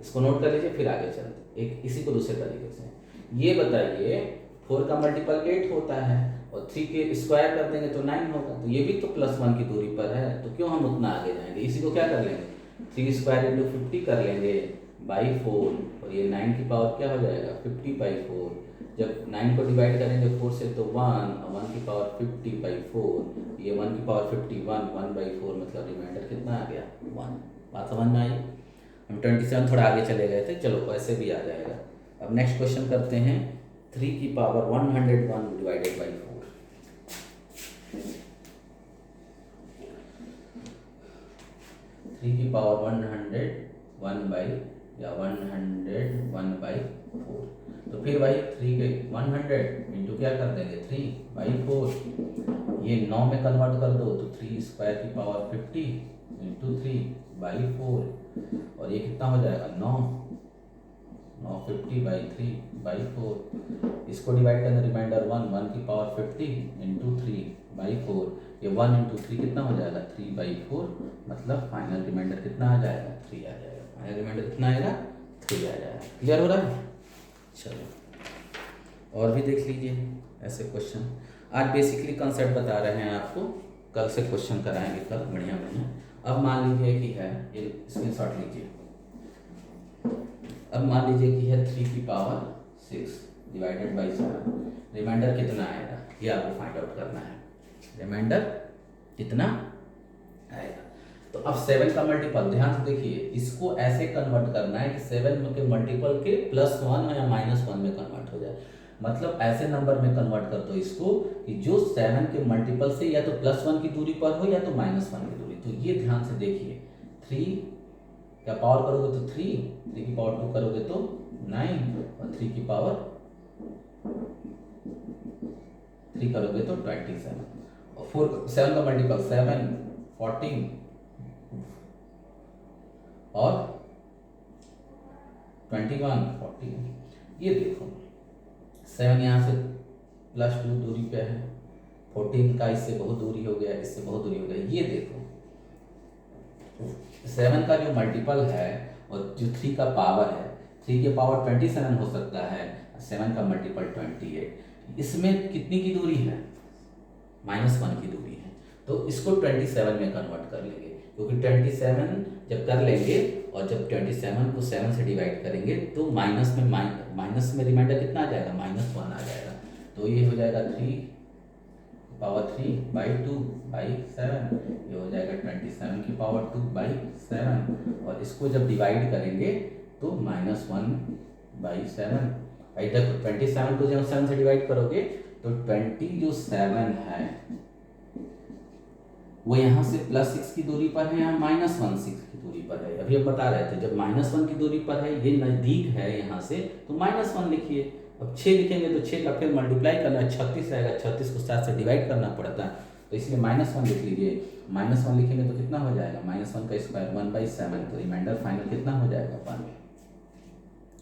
इसको नोट कर लीजिए फिर आगे चलते एक इसी को दूसरे तरीके से। ये बताइए 4 का मल्टीपल 8 होता है और 3 के स्क्वायर कर देंगे तो 9 होगा, तो ये भी तो +1 की दूरी पर है, तो क्यों हम उतना आगे जाएंगे। इसी को क्या कर लेंगे 3 स्क्वायर इंटू 50 कर लेंगे /4 और ये 9 की पावर क्या हो जाएगा 50/4। जब 9 को डिवाइड करेंगे 4 से तो 1 और 1 की पावर 50/4, ये 1 की पावर 51 1/4 मतलब रिमाइंडर कितना आ गया 1। बात समझ में आई। हम 27 थोड़ा आगे चले गए थे, चलो वैसे भी आ जाएगा। अब नेक्स्ट क्वेश्चन करते हैं 3 की पावर 101 डिवाइडेड बाई 4। 3 की पावर 101/4, तो फिर भाई 3 के 100 इंटू क्या कर देंगे 3/4, ये 9 में कन्वर्ट कर दो तो 3 स्क्वायर की पावर 50 इंटू 3/4 और ये कितना हो जाएगा 9 50/3/4। इसको डिवाइड करना रिमाइंडर 1 की पावर 50 इंटू 3/4, ये 1 इंटू 3 कितना हो जाएगा 3/4, मतलब फाइनल रिमाइंडर कितना आ जाएगा 3 आ जाएगा। फाइनल रिमाइंडर कितना आएगा 3 आ जाएगा। क्लियर हो रहा है। चलो और भी देख लीजिए ऐसे क्वेश्चन। आज बेसिकली कंसेप्ट बता रहे हैं आपको, कल से क्वेश्चन कराएंगे कल बढ़िया बढ़िया। अब मान लीजिए कि है ये स्क्रीनशॉट लीजिए। अब मान लीजिए कि है 3 की पावर 6 डिवाइडेड बाई 7, रिमाइंडर कितना आएगा ये आपको फाइंड आउट करना है। रिमाइंडर कितना आएगा, तो तो अब 7 का मल्टीपल ध्यान से देखिए, इसको ऐसे कन्वर्ट करना है कि 7 के मल्टीपल के +1 या -1 में कन्वर्ट हो जाए। मतलब ऐसे नंबर में कन्वर्ट कर दो इसको कि जो 7 के मल्टीपल से या तो +1 की दूरी पर हो या तो -1 की दूरी। तो ये ध्यान से देखिए, 3 का पावर करोगे तो 3 की पावर 2 करोगे तो 9 और 3 की पावर 3 करोगे तो 27 और 7 का मल्टीपल 7 14 और 21 40। ये देखो 7 यहाँ से +2 दूरी पे है, 14 का इससे बहुत दूरी हो गया, इससे बहुत दूरी हो गया। ये देखो 7 का जो मल्टीपल है और जो 3 का पावर है, 3 के पावर 27 हो सकता है, 7 का मल्टीपल 28। इसमें कितनी की दूरी है? -1 की दूरी है। तो इसको 27 में कन्वर्ट कर लेंगे, क्योंकि 27 जब कर लेंगे और जब 27 को 7 से डिवाइड करेंगे तो माइनस में रिमाइंडर कितना आ जाएगा? -1 आ जाएगा। तो ये हो जाएगा 3 पावर 3/2/7, ये हो जाएगा 27 की पावर 2/7 और इसको जब डिवाइड करेंगे तो -1/7। भाई देखो 27 को जब 7 से डिवाइड करोगे तो 20 जो 7 है वो यहाँ से +6 की दूरी पर है या -16 की दूरी पर है? अभी हम बता रहे थे जब -1 की दूरी पर है, ये नज़दीक है यहाँ से, तो -1 लिखिए। अब 6 लिखेंगे तो 6 का फिर मल्टीप्लाई करना, 36 आएगा, 36 को 7 से डिवाइड करना पड़ता है, तो इसलिए -1 लिख लीजिए। -1 लिखेंगे तो कितना हो जाएगा? -1 का स्क्वायर 1/7, तो रिमाइंडर फाइनल कितना हो जाएगा? 1।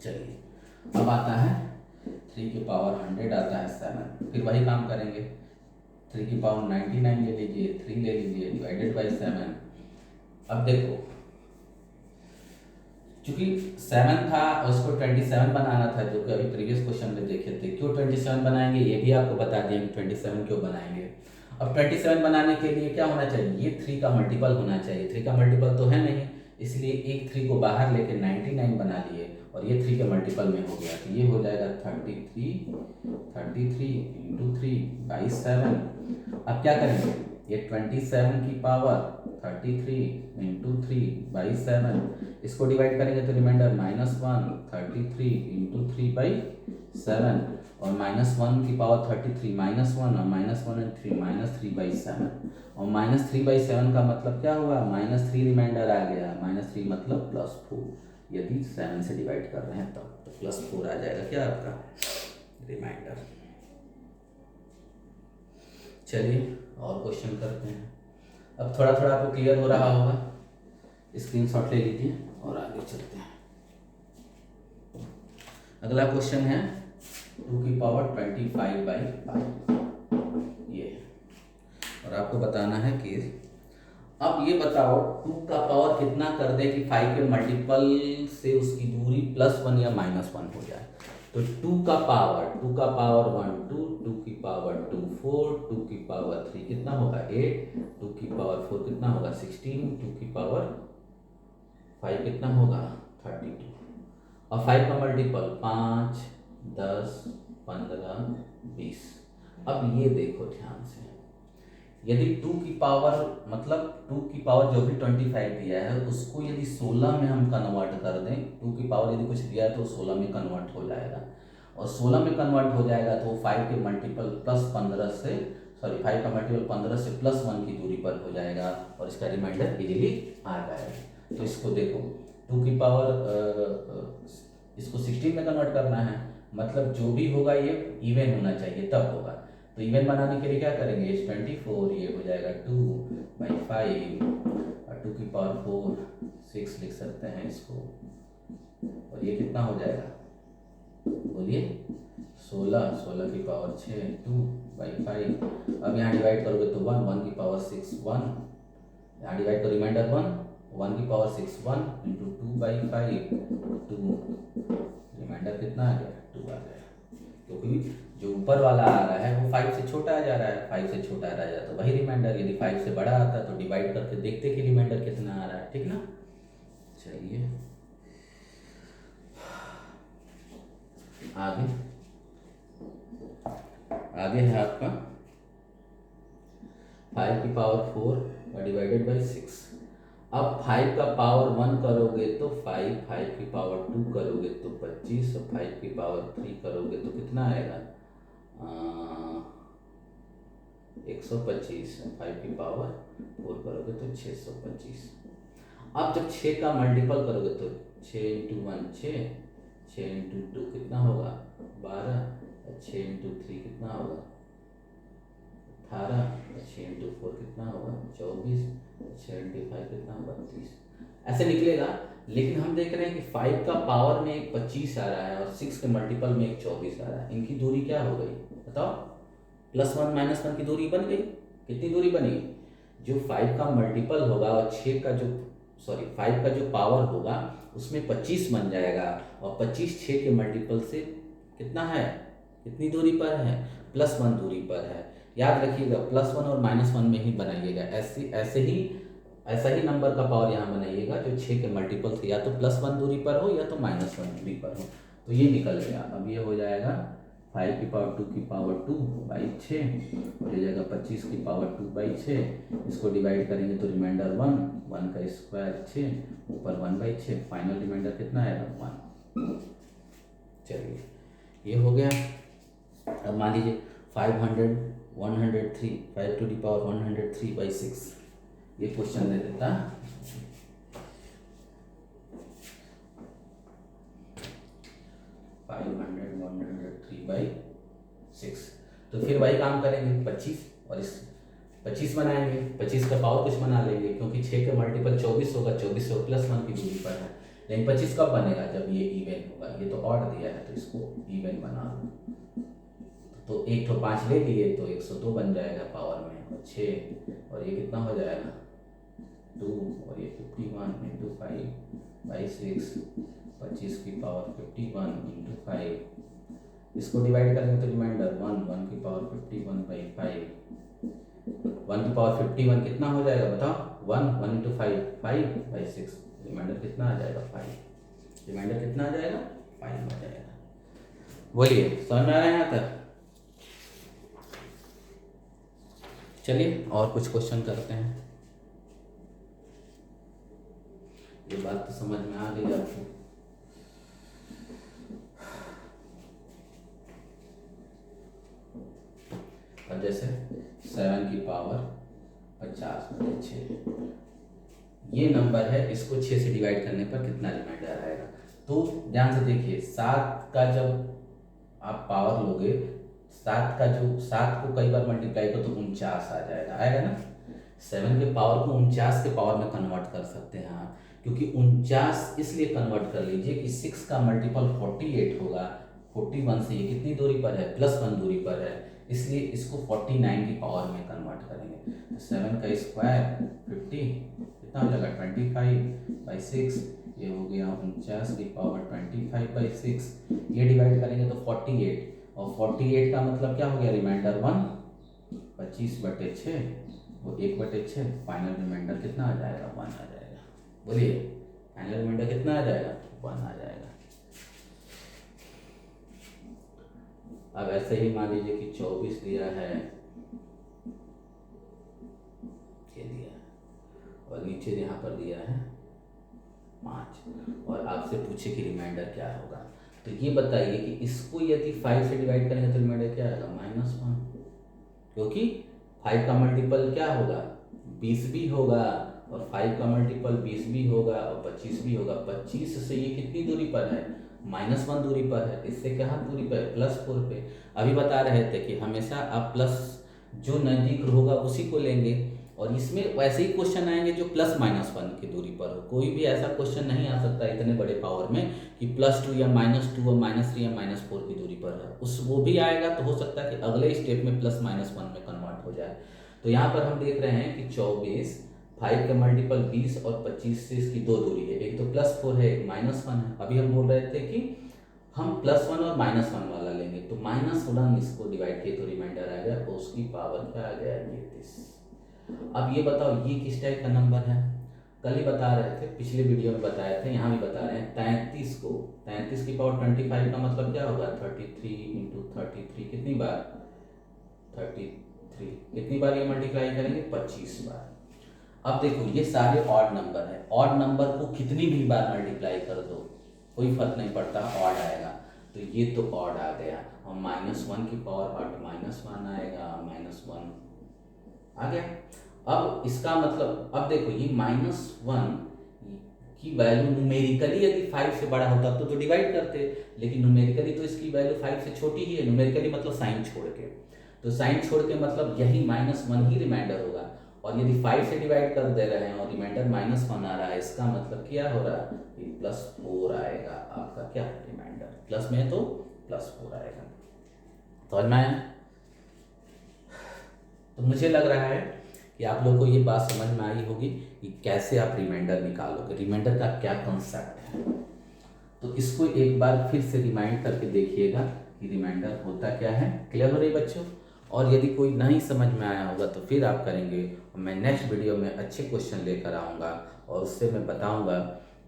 चलिए अब आता है 3 की पावर 100 आता है 7, फिर वही काम करेंगे। 3 की पावर 99 ले लीजिए, 3 ले लीजिए, डिवाइडेड बाई 7। अब देखो चूंकि 7 था और उसको 27 बनाना था, जो कि अभी प्रीवियस क्वेश्चन में देखे थे। क्यों 27 बनाएंगे ये भी आपको बता दिया कि 27 क्यों बनाएंगे। अब 27 बनाने के लिए क्या होना चाहिए? ये 3 का मल्टीपल होना चाहिए। 3 का मल्टीपल तो है नहीं, इसलिए एक 3 को बाहर लेके 99 बना लिए और ये 3 के मल्टीपल में हो गया, तो ये हो जाएगा 33 इंटू 3/7। अब क्या करेंगे? ये 27 की पावर 33 इंटू 3/7, इसको डिवाइड करेंगे तो रिमाइंडर -1 33 इंटू 3/7 और -1 की पावर 33 -1 और -1 and 3 -3/7 और -3/7 का मतलब क्या हुआ? -3 रिमाइंडर आ गया, -3 मतलब +4। यदि 7 से डिवाइड कर रहे हैं तब तो +4 आ जाएगा क्या आपका रिमाइंडर। चलिए और क्वेश्चन करते हैं। अब थोड़ा थोड़ा आपको क्लियर हो रहा होगा, स्क्रीनशॉट ले लीजिए और आगे चलते हैं। अगला क्वेश्चन है 2 की पावर 25/5 ये, और आपको बताना है कि अब ये बताओ 2 का पावर कितना कर दे कि 5 के मल्टीपल से उसकी दूरी +1 या -1 हो जाए। तो 2 का पावर 1 2, 2 की पावर 2 4, 2 की पावर 3 कितना होगा 8, 2 की पावर 4 कितना होगा 16, 2 की पावर 5 कितना होगा 32 और 5 का मल्टीपल 5 10 15 20। अब ये देखो ध्यान से, यदि 2 की पावर मतलब 2 की पावर जो भी 25 दिया है उसको यदि 16 में हम कन्वर्ट कर दें, 2 की पावर यदि कुछ दिया है तो 16 में कन्वर्ट हो जाएगा और 16 में कन्वर्ट हो जाएगा तो 5 के मल्टीपल +15 से 5 का मल्टीपल 15 से +1 की दूरी पर हो जाएगा और इसका रिमाइंडर इजीली आ जाएगा। तो इसको देखो 2 की पावर इसको 16 में कन्वर्ट करना है, मतलब जो भी होगा ये इवन होना चाहिए तब होगा। तो इवन बनाने के लिए क्या करेंगे? 24, ये हो जाएगा 2/5 और 2 की पावर 4 6 लिख सकते हैं इसको, और ये कितना हो जाएगा बोलिए 16 की पावर 6 2/5। अब यहाँ डिवाइड करोगे तो 1 की पावर 6 1, यहाँ डिवाइड करो रिमाइंडर 1 की पावर 6 1 इंटू 2/5 2, रिमाइंडर कितना आ गया 2 आ गया, क्योंकि जो ऊपर वाला आ रहा है वो 5 से छोटा आ जा रहा है, 5 से छोटा रह जाता तो वही रिमाइंडर, यदि 5 से बड़ा आता तो डिवाइड करके देखते कि रिमाइंडर कितना आ रहा है, ठीक ना। चलिए आगे है आपका 5 की पावर 4 डिवाइडेड बाई 6। अब 5 का पावर 1 करोगे तो 5, 5 की पावर 2 करोगे तो 25, और 5 की पावर 3 करोगे तो कितना आएगा 125, 5 की पावर 4 करोगे तो 625। अब जब 6 का मल्टीपल करोगे तो 6 इंटू 1 6, 6 इंटू 2 कितना होगा 12, और 6 इंटू 3 कितना होगा 18, और 6 इंटू 4 कितना होगा 24, 6 इंटू 5 कितना होगा 30। ऐसे निकलेगा। लेकिन हम देख रहे हैं कि 5 का पावर में एक 25 आ रहा है और 6 के मल्टीपल में एक 24 आ रहा है। इनकी दूरी क्या हो गई बताओ? +1 -1 की दूरी बन गई। कितनी दूरी बनी? जो 5 का मल्टीपल होगा और 6 का जो 5 का जो पावर होगा उसमें 25 बन जाएगा, और 25 6 के मल्टीपल से कितना है, कितनी दूरी पर है, +1 दूरी पर है। याद रखिएगा +1 और -1 में ही बनाइएगा। ऐसा ही नंबर का पावर यहाँ बनाइएगा जो 6 के मल्टीपल से या तो +1 दूरी पर हो या तो -1 दूरी पर हो। तो ये निकल गया। अब ये हो जाएगा 5 की पावर 2 की पावर 2/6 और ये जाएगा 25 की पावर 2/6। इसको डिवाइड करेंगे तो रिमाइंडर 1, 1 का स्क्वायर 6, ऊपर 1/6, फाइनल रिमाइंडर कितना आएगा 1। चलिए ये हो गया। अब मान लीजिए 500 103, 5 टू दी पावर 103/6, ये क्वेश्चन दे देता। तो फिर वही काम करेंगे 25 और इस 25 बनाएंगे, 25 का पावर कुछ बना लेंगे क्योंकि 6 के मल्टीपल 24 होगा, 24 से +1 की दूरी पर है। लेकिन 25 कब बनेगा? जब ये इवन होगा। ये तो ऑड दिया है तो इसको इवन बना लो। तो 1 तो 5 ले लिए तो 102 बन जाएगा पावर में, और 6 और ये कितना हो जाएगा 2, और ये 51 इंटू 5/6, 25 की पावर 51 इंटू 5। इसको डिवाइड करेंगे तो रिमाइंडर 1, 1 की पावर 51/5, 1 की पावर 51 कितना हो जाएगा बताओ? 1 इंटू 5, 5/6, रिमाइंडर कितना आ जाएगा 5। रिमाइंडर कितना आ जाएगा 5 आ जाएगा। बोलिए समझ में आ रहा है यहाँ तक? चलिए और कुछ क्वेश्चन करते हैं। ये बात तो समझ में आ गई आपको। और जैसे 7 की पावर 50/6 ये नंबर है, इसको 6 से डिवाइड करने पर कितना रिमाइंडर आएगा? तो ध्यान से देखिए, 7 का जब आप पावर लोगे, 7 को कई बार मल्टीप्लाई करो तो 49 आ जाएगा, आएगा ना। 7 के पावर को 49 के पावर में कन्वर्ट कर सकते हैं आप, क्योंकि 49 इसलिए कन्वर्ट कर लीजिए कि 6 का मल्टीपल 48 होगा। 41 से ये कितनी दूरी पर है? +1 दूरी पर है, इसलिए इसको 49 की पावर में कन्वर्ट करेंगे। तो 7 का स्क्वायर 50 कितना हो जाएगा 25/6, ये हो गया 49 की पावर 25/6। ये डिवाइड करेंगे तो 48, और 48 का मतलब क्या हो गया रिमाइंडर 1, 25/6 वो 1/6, फाइनल रिमाइंडर कितना आ जाएगा 1 आ जाएगा। बोलिए फाइनल रिमाइंडर कितना आ जाएगा 1 आ जाएगा। अब ऐसे ही मान लीजिए कि 24 दिया है, ये दिया है, और नीचे यहाँ पर दिया है 5, और आपसे पूछे कि रिमाइंडर क्या होगा। तो ये बताइए कि इसको यदि 5 से डिवाइड करेंगे तो रिमाइंडर क्या आएगा -1, क्योंकि 5 का मल्टीपल क्या होगा 20 भी होगा, और 5 का मल्टीपल 20 भी होगा और 25 भी होगा। 25 से ये कितनी दूरी पर है? -1 दूरी पर है। इससे क्या दूरी पर है? +4 पे। अभी बता रहे थे कि हमेशा आप प्लस जो नज़दीक होगा उसी को लेंगे, और इसमें वैसे ही क्वेश्चन आएंगे जो +-1 की दूरी पर हो। कोई भी ऐसा क्वेश्चन नहीं आ सकता इतने बड़े पावर में कि +2 या -2 और -3 या -4 की दूरी पर है। वो भी आएगा तो हो सकता है कि अगले स्टेप में +-1 में कन्वर्ट हो जाए। तो यहाँ पर हम देख रहे हैं कि 24, 5 के मल्टीपल 20 और 25 से इसकी 2 दूरी है, एक तो +4 है, एक -1 है। अभी हम बोल रहे थे कि हम +1 और -1 वाला लेंगे, तो -1 इसको डिवाइड किए तो रिमाइंडर आ गया, तो उसकी पावर क्या आ गया 33। अब ये बताओ ये किस टाइप का नंबर है? कल ही बता रहे थे, पिछले वीडियो में बताए थे, यहाँ भी बता रहे हैं। 33 की पावर 25 का मतलब क्या होगा 33 इंटू 33, कितनी बार 33, कितनी बार ये मल्टीप्लाई करेंगे 25 बार। अब देखो ये सारे ऑड नंबर है, ऑड नंबर को कितनी भी बार मल्टीप्लाई कर दो कोई फर्क नहीं पड़ता, ऑड आएगा। तो ये तो ऑड आ गया, और -1 की पावर 8 -1 आएगा, -1 आ गया। अब इसका मतलब अब देखो ये -1 की वैल्यू न्यूमेरिकली यदि 5 से बड़ा होता तो डिवाइड करते, लेकिन न्यूमेरिकली तो इसकी वैल्यू 5 से छोटी ही है, न्यूमेरिकली मतलब साइन छोड़ के, तो साइन छोड़ के मतलब यही -1 ही रिमाइंडर होगा। और यदि 5 से डिवाइड कर दे रहे हैं और रिमाइंडर -1 आ रहा है, इसका मतलब क्या हो रहा है, ये +4 आएगा आपका क्या रिमाइंडर, प्लस में है तो +4 आएगा। समझ में आया? तो मुझे लग रहा है कि आप लोग को ये बात समझ में आई होगी कि कैसे आप रिमाइंडर निकालोगे, रिमाइंडर का क्या कंसेप्ट है। तो इसको एक बार फिर से रिमाइंड करके देखिएगा कि रिमाइंडर होता क्या है। क्लियर हो रही बच्चों? और यदि कोई नहीं समझ में आया होगा तो फिर आप करेंगे, और मैं नेक्स्ट वीडियो में अच्छे क्वेश्चन लेकर आऊँगा और उससे मैं बताऊँगा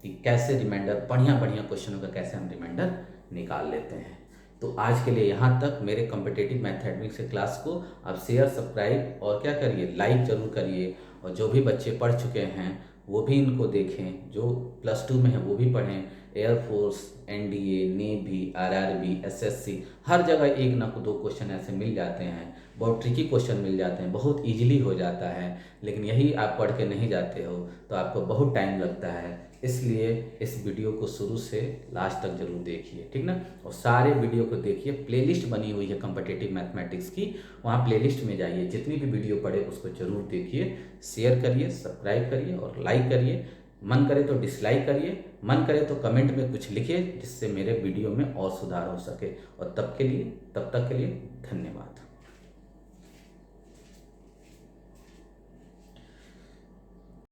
कि कैसे रिमाइंडर, बढ़िया बढ़िया क्वेश्चनों का कैसे हम रिमाइंडर निकाल लेते हैं। तो आज के लिए यहाँ तक। मेरे कॉम्पिटिटिव मैथमेटिक्स के क्लास को आप शेयर, सब्सक्राइब और क्या करिए, लाइक जरूर करिए। और जो भी बच्चे पढ़ चुके हैं वो भी इनको देखें, जो +2 में है वो भी पढ़ें। Air force, NDA, navy, RRB, SSC, हर जगह एक ना दो क्वेश्चन ऐसे मिल जाते हैं, बहुत ट्रिकी क्वेश्चन मिल जाते हैं, बहुत इजीली हो जाता है। लेकिन यही आप पढ़ के नहीं जाते हो तो आपको बहुत टाइम लगता है। इसलिए इस वीडियो को शुरू से लास्ट तक जरूर देखिए, ठीक ना। और सारे वीडियो को देखिए, प्लेलिस्ट बनी हुई है कॉम्पिटिटिव मैथमेटिक्स की, वहाँ प्लेलिस्ट में जाइए, जितनी भी वीडियो पढ़े उसको जरूर देखिए, शेयर करिए, सब्सक्राइब करिए और लाइक करिए। मन करे तो डिसलाइक करिए, मन करे तो कमेंट में कुछ लिखिए जिससे मेरे वीडियो में और सुधार हो सके। और तब तक के लिए धन्यवाद।